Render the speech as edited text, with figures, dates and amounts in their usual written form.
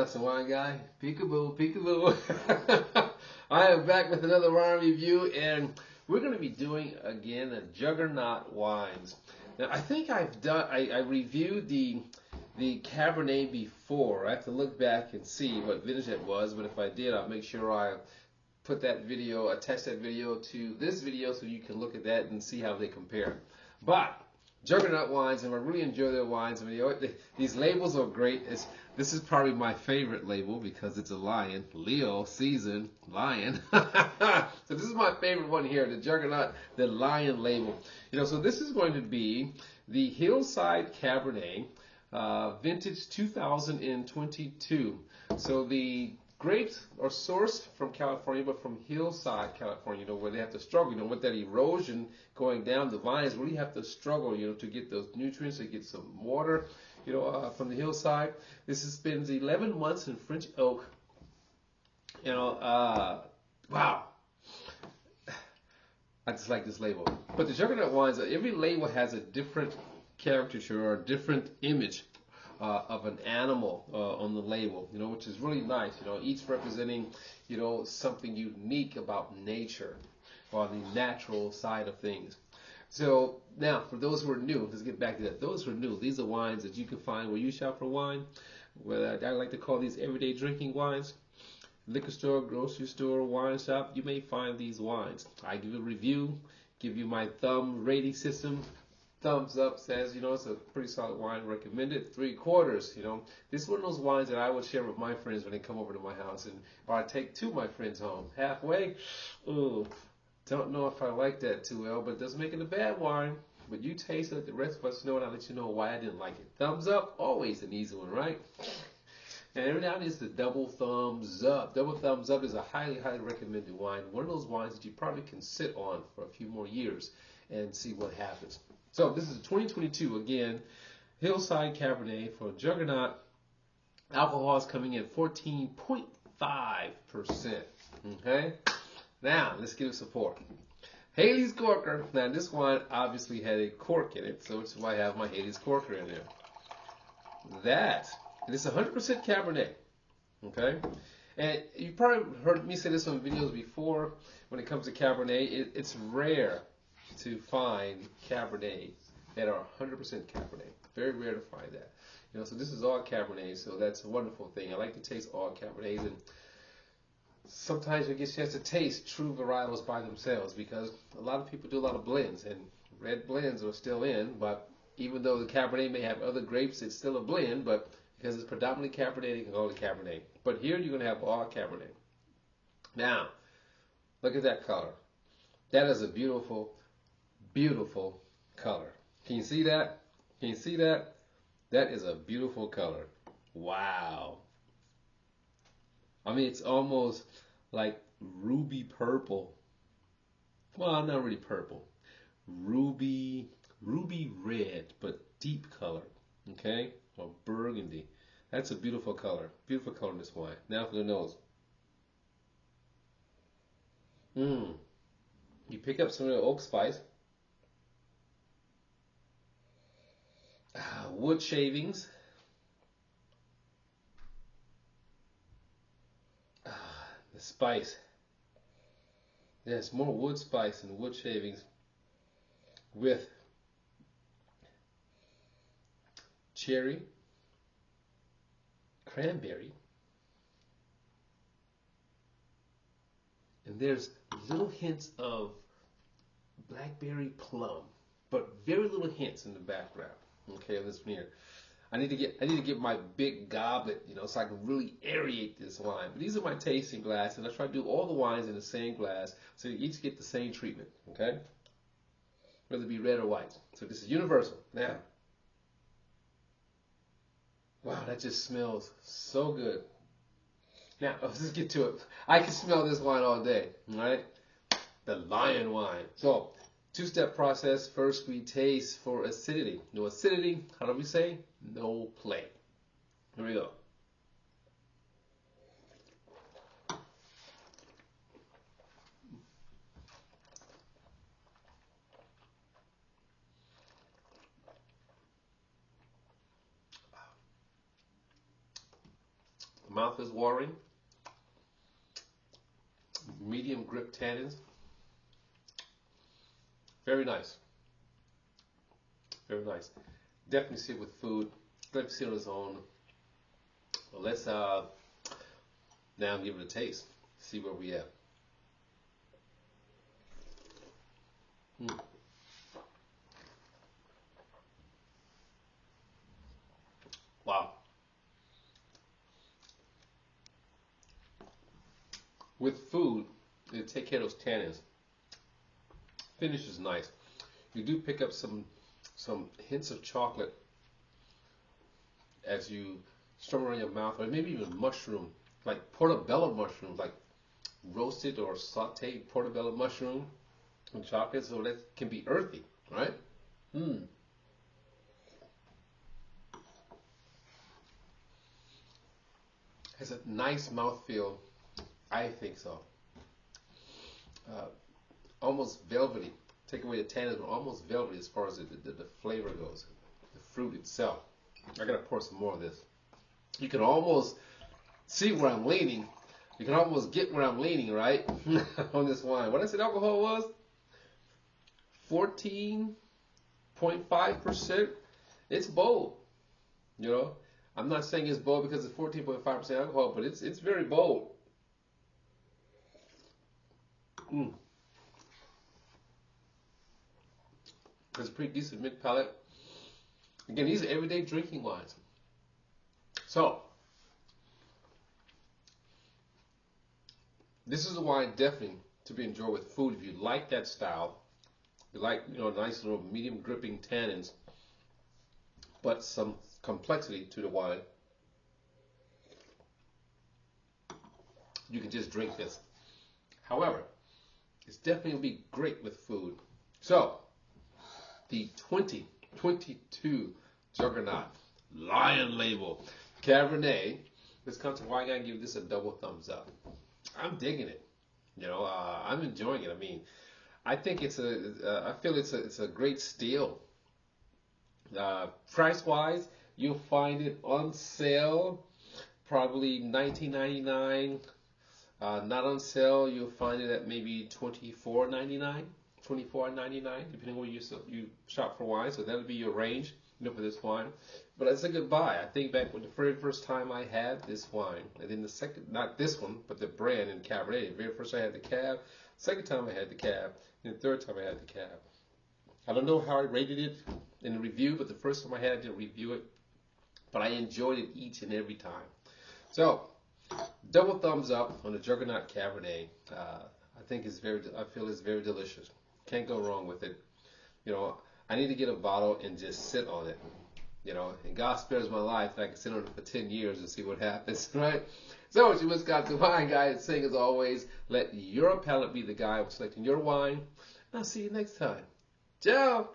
Johnson, wine guy. Peekaboo, peekaboo. I am back with another wine review, and we're going to be doing again a Juggernaut wines. Now, I think I reviewed the Cabernet before. I have to look back and see what vintage it was, but if I did, I'll make sure I put that video, attach that video to this video so you can look at that and see how they compare. But Juggernaut wines, and I really enjoy their wines. I mean, these labels are great. This is probably my favorite label because it's a lion. Leo season lion. So this is my favorite one here, the Juggernaut, the lion label. So this is going to be the Hillside Cabernet, vintage 2022. So the grapes are sourced from California, but from Hillside, California, where they have to struggle, with that erosion going down, the vines really have to struggle, to get those nutrients, to get some water, from the hillside. This has been 11 months in French oak. Wow. I just like this label. But the Juggernaut wines, every label has a different caricature or a different image of an animal on the label, which is really nice, each representing, something unique about nature or the natural side of things. So now, for those who are new, let's get back to that. Those who are new, these are wines that you can find where you shop for wine. Well, I like to call these everyday drinking wines. Liquor store, grocery store, wine shop, you may find these wines. I give a review, give you my thumb rating system. Thumbs up says, it's a pretty solid wine, recommended. 3/4, this is one of those wines that I would share with my friends when they come over to my house, or I take two of my friends home. Halfway, ooh, don't know if I like that too well, but it doesn't make it a bad wine. But you taste it, let the rest of us know, and I'll let you know why I didn't like it. Thumbs up, always an easy one, right? And every now and then it's the double thumbs up. Double thumbs up is a highly, highly recommended wine. One of those wines that you probably can sit on for a few more years and see what happens. So this is 2022, again, Hillside Cabernet for Juggernaut. Alcohol is coming in 14.5%. Okay? Now, let's give it support. Haley's Corker. Now, this wine obviously had a cork in it, so that's why I have my Haley's Corker in there. And it's 100% Cabernet. Okay? And you probably heard me say this on videos before. When it comes to Cabernet, it's rare to find Cabernet that are 100% Cabernet. Very rare to find that. So this is all Cabernet, so that's a wonderful thing. I like to taste all Cabernets, and sometimes you get a chance to taste true varietals by themselves, because a lot of people do a lot of blends, and red blends are still in, but even though the Cabernet may have other grapes, it's still a blend, but because it's predominantly Cabernet, you can call it Cabernet. But here you're going to have all Cabernet. Now, look at that color. That is a beautiful, beautiful color. Can you see that? Can you see that? That is a beautiful color. Wow. I mean, it's almost like ruby purple. Well, not really purple. Ruby red, but deep color. Okay? Or burgundy. That's a beautiful color. Beautiful color in this wine. Now for the nose. You pick up some of the oak spice. Wood shavings. The spice. There's more wood spice and wood shavings with cherry, cranberry, and there's little hints of blackberry plum, but very little hints in the background. Okay, this one here. I need to get my big goblet, so I can really aerate this wine. But these are my tasting glasses, and I try to do all the wines in the same glass, so you each get the same treatment. Okay, whether it be red or white. So this is universal. Now, wow, that just smells so good. Now, let's just get to it. I can smell this wine all day. All right, the lion wine. So, two-step process. First, we taste for acidity. No acidity, how do we say? No play. Here we go. mouth is watering. Medium grip tannins. Very nice. Very nice. Definitely sit with food. Let it sit on its own. Well, let's now give it a taste. See where we at. Wow. With food, you take care of those tannins. Finish is nice. You do pick up some hints of chocolate as you strum around your mouth, or maybe even mushroom, like portobello mushroom, like roasted or sauteed portobello mushroom and chocolate, so that can be earthy, right? Has a nice mouthfeel. I think so. Almost velvety. Take away the tannins, but almost velvety as far as the flavor goes. The fruit itself. I gotta pour some more of this. You can almost see where I'm leaning. You can almost get where I'm leaning, right? On this wine. What I said alcohol was 14.5%. It's bold. You know, I'm not saying it's bold because it's 14.5% alcohol, but it's very bold. It's a pretty decent mid palate. Again, these are everyday drinking wines. So, this is a wine definitely to be enjoyed with food if you like that style. You like, nice little medium gripping tannins, but some complexity to the wine. You can just drink this. However, it's definitely going to be great with food. So, the 2022 Juggernaut Lion Label Cabernet Wisconsin wine. I gotta give this a double thumbs up. I'm digging it. I'm enjoying it. I mean, I think I feel it's a great steal. Price wise, you'll find it on sale, probably $19.99. Not on sale, you'll find it at maybe $24.99, depending where you shop for wine. So that'll be your range, for this wine. But it's a good buy. I think back when the very first time I had this wine, and then the second, not this one, but the brand in Cabernet. The very first I had the Cab, second time I had the Cab, and the third time I had the Cab. I don't know how I rated it in the review, but the first time I had to review it, but I enjoyed it each and every time. So, double thumbs up on the Juggernaut Cabernet. I feel it's very delicious. Can't go wrong with it. I need to get a bottle and just sit on it. And God spares my life, and I can sit on it for 10 years and see what happens, right? So, it's your Wisconsin wine guy saying, as always, let your palate be the guide of selecting your wine. I'll see you next time. Ciao!